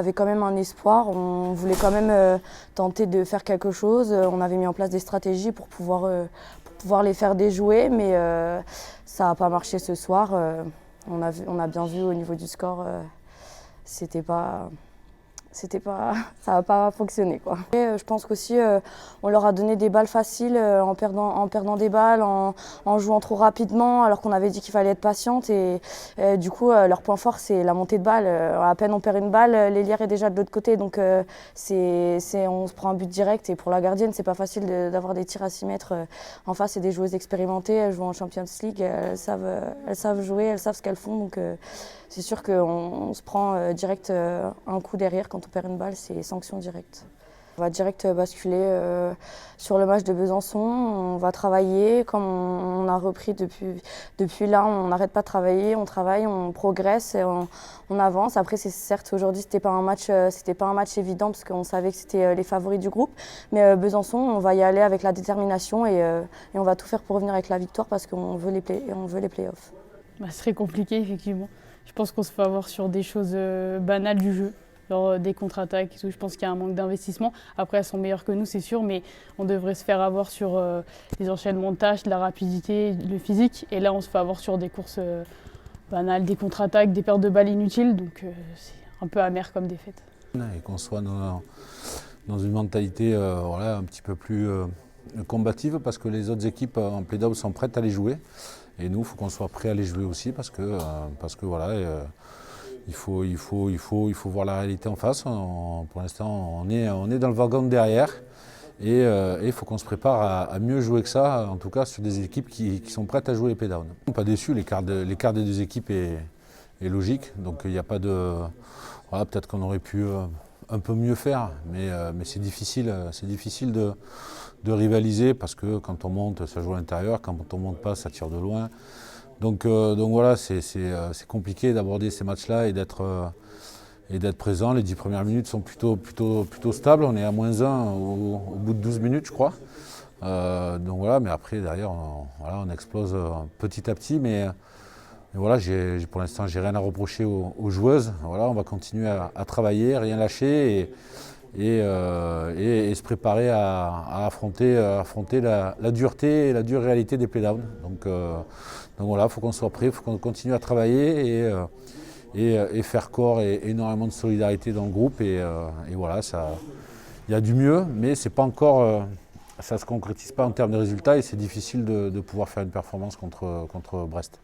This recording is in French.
avait quand même un espoir, on voulait quand même tenter de faire quelque chose. On avait mis en place des stratégies pour pouvoir les faire déjouer, mais ça n'a pas marché ce soir. On a bien vu au niveau du score, ça n'a pas fonctionné, quoi. Et, je pense qu'aussi on leur a donné des balles faciles en perdant des balles, en jouant trop rapidement, alors qu'on avait dit qu'il fallait être patiente. Et du coup, leur point fort, c'est la montée de balle. À peine on perd une balle, l'ailière est déjà de l'autre côté. Donc on se prend un but direct. Et pour la gardienne, c'est pas facile d'avoir des tirs à 6 mètres en face. C'est des joueuses expérimentées, elles jouent en Champions League, elles savent jouer, elles savent ce qu'elles font. Donc c'est sûr qu'on se prend direct un coup derrière. Quand on perd une balle, c'est sanction directe. On va direct basculer sur le match de Besançon. On va travailler, comme on a repris depuis là, on n'arrête pas de travailler, on travaille, on progresse, et on avance. Après, certes, aujourd'hui, c'était pas un match évident parce qu'on savait que c'était les favoris du groupe. Mais Besançon, on va y aller avec la détermination et on va tout faire pour revenir avec la victoire parce qu'on veut les playoffs. Ce serait compliqué, effectivement. Je pense qu'on se fait avoir sur des choses banales du jeu. Genre des contre-attaques et tout. Je pense qu'il y a un manque d'investissement. Après, elles sont meilleures que nous, c'est sûr, mais on devrait se faire avoir sur les enchaînements de tâches, la rapidité, le physique. Et là, on se fait avoir sur des courses banales, des contre-attaques, des pertes de balles inutiles. Donc, c'est un peu amer comme défaite. Et qu'on soit dans une mentalité un petit peu plus combative, parce que les autres équipes en play-down sont prêtes à les jouer. Et nous, il faut qu'on soit prêts à les jouer aussi, parce que voilà. Il faut voir la réalité en face. Pour l'instant, on est dans le wagon de derrière et il faut qu'on se prépare à mieux jouer que ça, en tout cas sur des équipes qui sont prêtes à jouer les play-down. Pas déçu, l'écart des deux équipes est logique, donc il n'y a pas de... Voilà, peut-être qu'on aurait pu un peu mieux faire, mais c'est difficile de rivaliser parce que quand on monte, ça joue à l'intérieur, quand on ne monte pas, ça tire de loin. Donc voilà, c'est compliqué d'aborder ces matchs-là et d'être présent. Les 10 premières minutes sont plutôt stables. On est à -1 au bout de 12 minutes, je crois. Donc voilà, mais après, derrière, on explose petit à petit. Mais voilà, pour l'instant, j'ai rien à reprocher aux joueuses. Voilà, on va continuer à travailler, rien lâcher et se préparer à affronter la dureté et la dure réalité des playdowns. Donc voilà, il faut qu'on soit prêt, il faut qu'on continue à travailler et faire corps et énormément de solidarité dans le groupe. Et voilà, il y a du mieux, mais c'est pas encore, ça ne se concrétise pas en termes de résultats et c'est difficile de pouvoir faire une performance contre Brest.